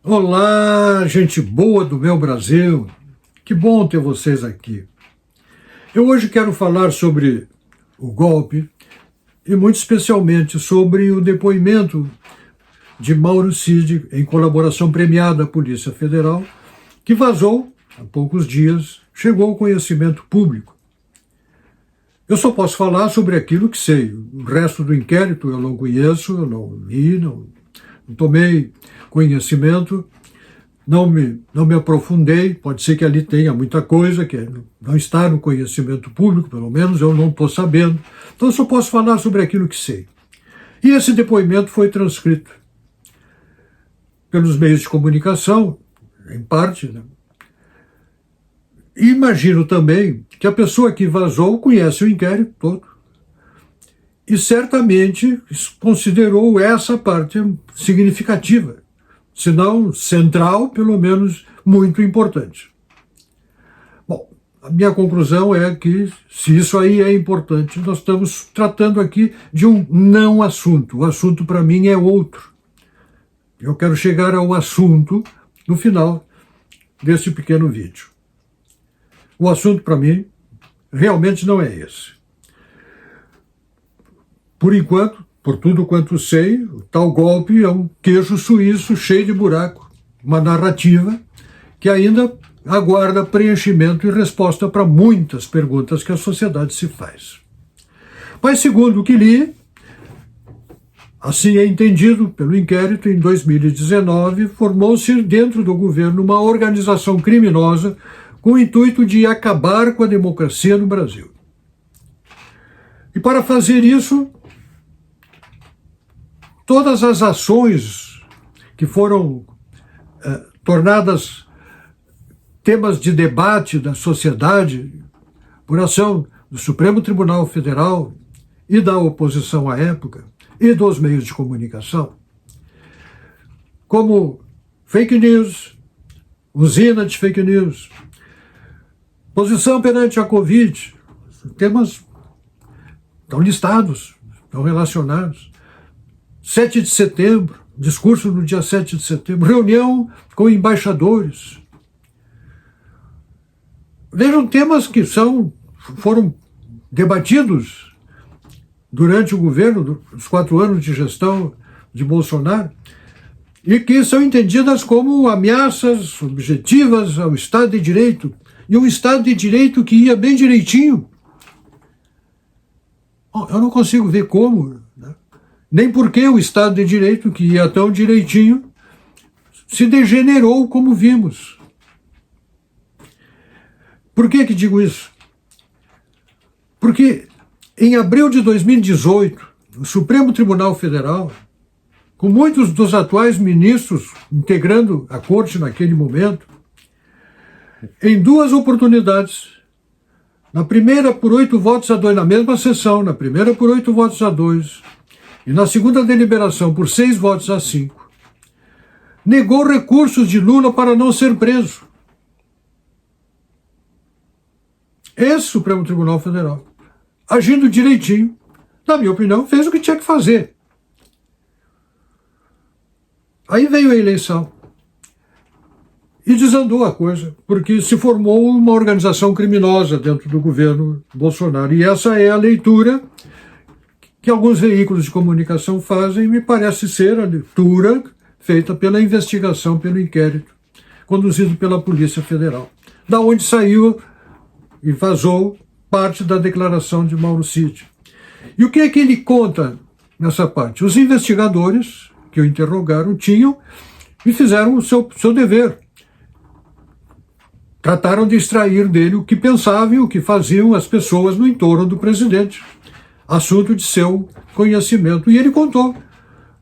Olá, gente boa do meu Brasil. Que bom ter vocês aqui. Eu hoje quero falar sobre o golpe e muito especialmente sobre o depoimento de Mauro Cid, em colaboração premiada à Polícia Federal, que vazou há poucos dias, chegou ao conhecimento público. Eu só posso falar sobre aquilo que sei. O resto do inquérito eu não conheço, eu não li, não tomei conhecimento, não me aprofundei. Pode ser que ali tenha muita coisa que não está no conhecimento público, pelo menos eu não estou sabendo. Então eu só posso falar sobre aquilo que sei. E esse depoimento foi transcrito pelos meios de comunicação, em parte, né? E imagino também que a pessoa que vazou conhece o inquérito todo e certamente considerou essa parte significativa, se não central, pelo menos muito importante. Bom, a minha conclusão é que, se isso aí é importante, nós estamos tratando aqui de um não assunto. O assunto, para mim, é outro. Eu quero chegar ao assunto no final desse pequeno vídeo. O assunto, para mim, realmente não é esse. Por enquanto, por tudo quanto sei, o tal golpe é um queijo suíço cheio de buraco, uma narrativa que ainda aguarda preenchimento e resposta para muitas perguntas que a sociedade se faz. Mas, segundo o que li, assim é entendido pelo inquérito, em 2019, formou-se dentro do governo uma organização criminosa com o intuito de acabar com a democracia no Brasil. E para fazer isso, todas as ações que foram tornadas temas de debate da sociedade por ação do Supremo Tribunal Federal e da oposição à época e dos meios de comunicação, como fake news, usina de fake news, posição perante a Covid, temas estão listados, estão relacionados. 7 de setembro, discurso no dia 7 de setembro, reunião com embaixadores. Vejam, temas que foram debatidos durante o governo, os 4 anos de gestão de Bolsonaro, e que são entendidas como ameaças objetivas ao Estado de Direito, e um Estado de Direito que ia bem direitinho. Eu não consigo ver como, né? Nem por que o Estado de Direito, que ia tão direitinho, se degenerou como vimos. Por que digo isso? Porque em abril de 2018, o Supremo Tribunal Federal, com muitos dos atuais ministros integrando a corte naquele momento, em 2 oportunidades, na primeira por 8 votos a 2, na mesma sessão, na primeira por 8 votos a 2, e na segunda deliberação por 6 votos a 5, negou recursos de Lula para não ser preso. Esse Supremo Tribunal Federal, agindo direitinho, na minha opinião, fez o que tinha que fazer. Aí veio a eleição e desandou a coisa, porque se formou uma organização criminosa dentro do governo Bolsonaro. E essa é a leitura que alguns veículos de comunicação fazem, e me parece ser a leitura feita pela investigação, pelo inquérito, conduzido pela Polícia Federal, da onde saiu e vazou parte da declaração de Mauro Cid. E o que é que ele conta nessa parte? Os investigadores que o interrogaram tinham e fizeram o seu dever. Trataram de extrair dele o que pensavam e o que faziam as pessoas no entorno do presidente. Assunto de seu conhecimento. E ele contou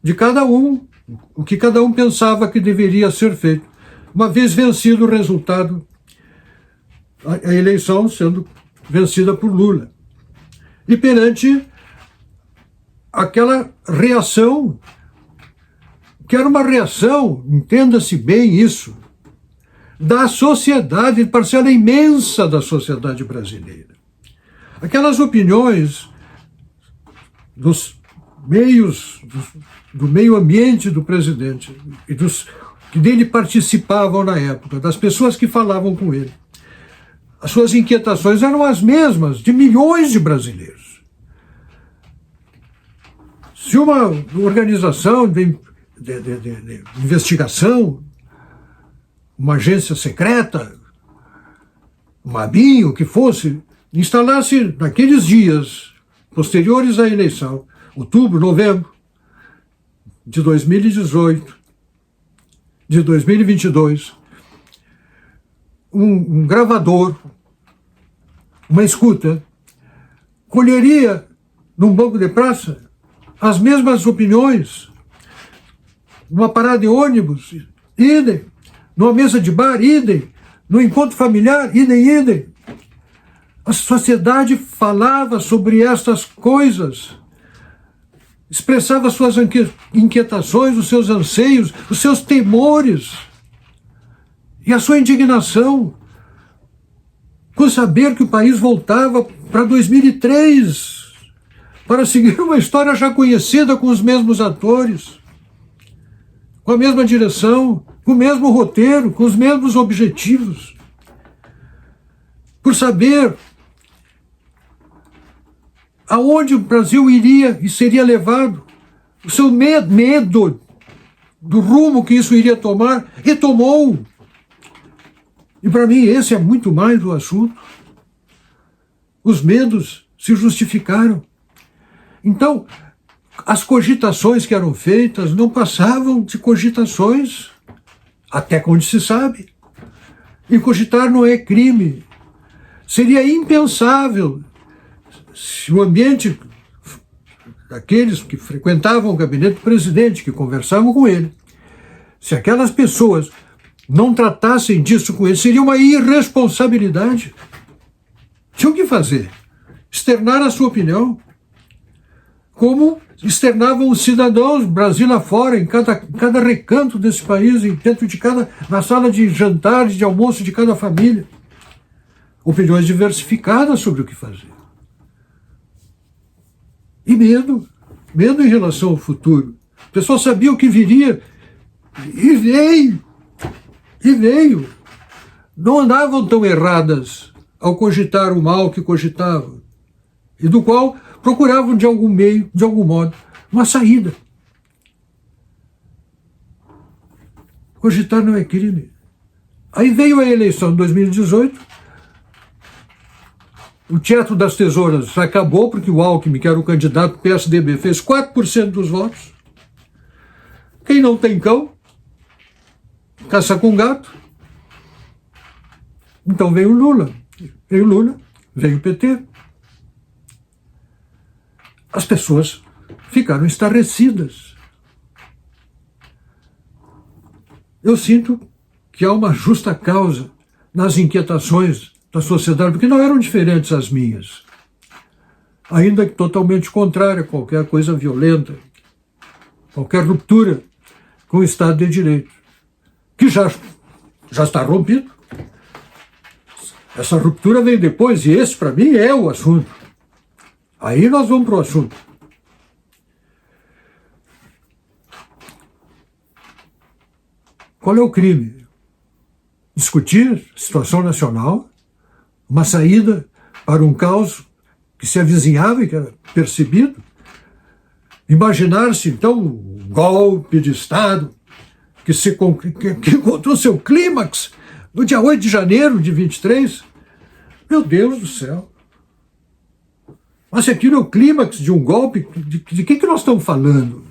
de cada um, o que cada um pensava que deveria ser feito, uma vez vencido o resultado, a eleição sendo vencida por Lula. E perante aquela reação, que era uma reação, entenda-se bem isso, da sociedade, parcela imensa da sociedade brasileira. Aquelas opiniões dos meios, do meio ambiente do presidente e dos que dele participavam na época, das pessoas que falavam com ele. As suas inquietações eram as mesmas de milhões de brasileiros. Se uma organização de investigação, uma agência secreta, uma ABIN, o que fosse, instalasse naqueles dias posteriores à eleição, outubro, novembro de 2018, de 2022, um gravador, uma escuta, colheria num banco de praça as mesmas opiniões, numa parada de ônibus, idem, numa mesa de bar, idem, no encontro familiar, idem. A sociedade falava sobre estas coisas, expressava suas inquietações, os seus anseios, os seus temores e a sua indignação com saber que o país voltava para 2003 para seguir uma história já conhecida com os mesmos atores, com a mesma direção, com o mesmo roteiro, com os mesmos objetivos. Por saber aonde o Brasil iria e seria levado, o seu medo do rumo que isso iria tomar, e tomou. E para mim esse é muito mais o assunto. Os medos se justificaram. Então, as cogitações que eram feitas não passavam de cogitações, até onde se sabe. E cogitar não é crime. Seria impensável se o ambiente daqueles que frequentavam o gabinete do presidente, que conversavam com ele, se aquelas pessoas não tratassem disso com ele, seria uma irresponsabilidade. Tinham que fazer? Externar a sua opinião, como externavam os cidadãos, Brasil afora, em cada recanto desse país, dentro de na sala de jantares, de almoço de cada família. Opiniões diversificadas sobre o que fazer. E medo em relação ao futuro. O pessoal sabia o que viria e veio. Não andavam tão erradas ao cogitar o mal que cogitavam, e do qual procuravam de algum meio, de algum modo, uma saída. Cogitar não é crime. Aí veio a eleição de 2018, o teatro das tesouras acabou, porque o Alckmin, que era o candidato do PSDB, fez 4% dos votos. Quem não tem cão, caça com gato. Então veio o Lula, veio o PT. As pessoas ficaram estarrecidas. Eu sinto que há uma justa causa nas inquietações da sociedade, porque não eram diferentes às minhas, ainda que totalmente contrária a qualquer coisa violenta, qualquer ruptura com o Estado de Direito, que já está rompido. Essa ruptura vem depois, e esse, para mim, é o assunto. Aí nós vamos para o assunto. Qual é o crime? Discutir situação nacional, uma saída para um caos que se avizinhava e que era percebido. Imaginar-se, então, um golpe de Estado que encontrou seu clímax no dia 8 de janeiro de 23. Meu Deus do céu! Mas se aquilo é o clímax de um golpe, de que nós estamos falando?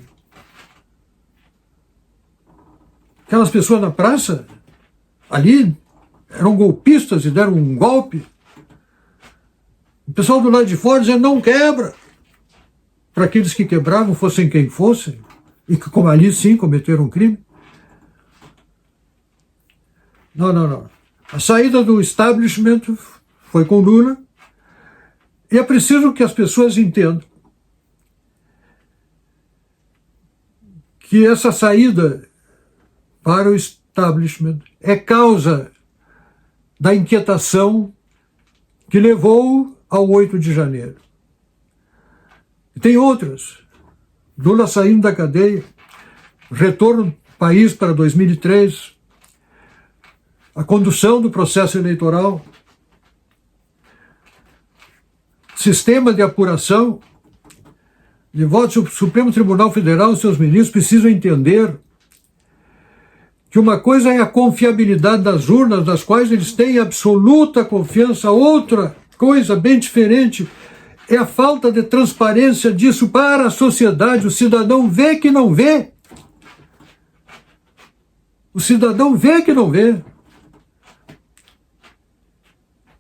Aquelas pessoas na praça, ali, eram golpistas e deram um golpe. O pessoal do lado de fora dizendo, não quebra. Para aqueles que quebravam, fossem quem fossem, e que, como ali, sim, cometeram um crime. Não. A saída do establishment foi com Lula, e é preciso que as pessoas entendam que essa saída para o establishment é causa da inquietação que levou ao 8 de janeiro. E tem outras. Lula saindo da cadeia, retorno país para 2003, a condução do processo eleitoral, sistema de apuração de votos. O Supremo Tribunal Federal e seus ministros precisam entender que uma coisa é a confiabilidade das urnas, das quais eles têm absoluta confiança, outra coisa bem diferente é a falta de transparência disso para a sociedade. O cidadão vê que não vê. O cidadão vê que não vê.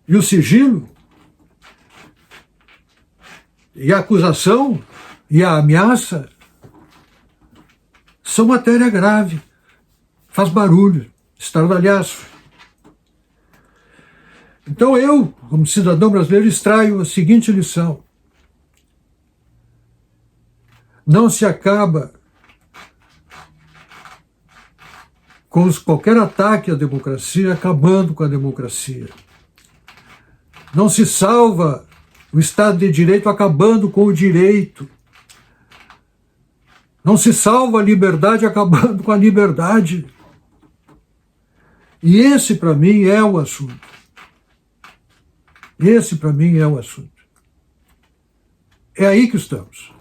E o sigilo, e a acusação, e a ameaça são matéria grave. Faz barulho, estardalhaço. Então eu, como cidadão brasileiro, extraio a seguinte lição: não se acaba com qualquer ataque à democracia acabando com a democracia. Não se salva o Estado de Direito acabando com o direito. Não se salva a liberdade acabando com a liberdade. E esse, para mim, é o assunto. Esse, para mim, é o assunto. É aí que estamos.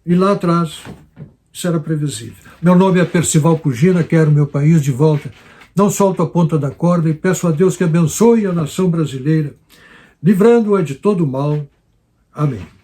E lá atrás, isso era previsível. Meu nome é Percival Pugina, quero meu país de volta. Não solto a ponta da corda e peço a Deus que abençoe a nação brasileira, livrando-a de todo mal. Amém.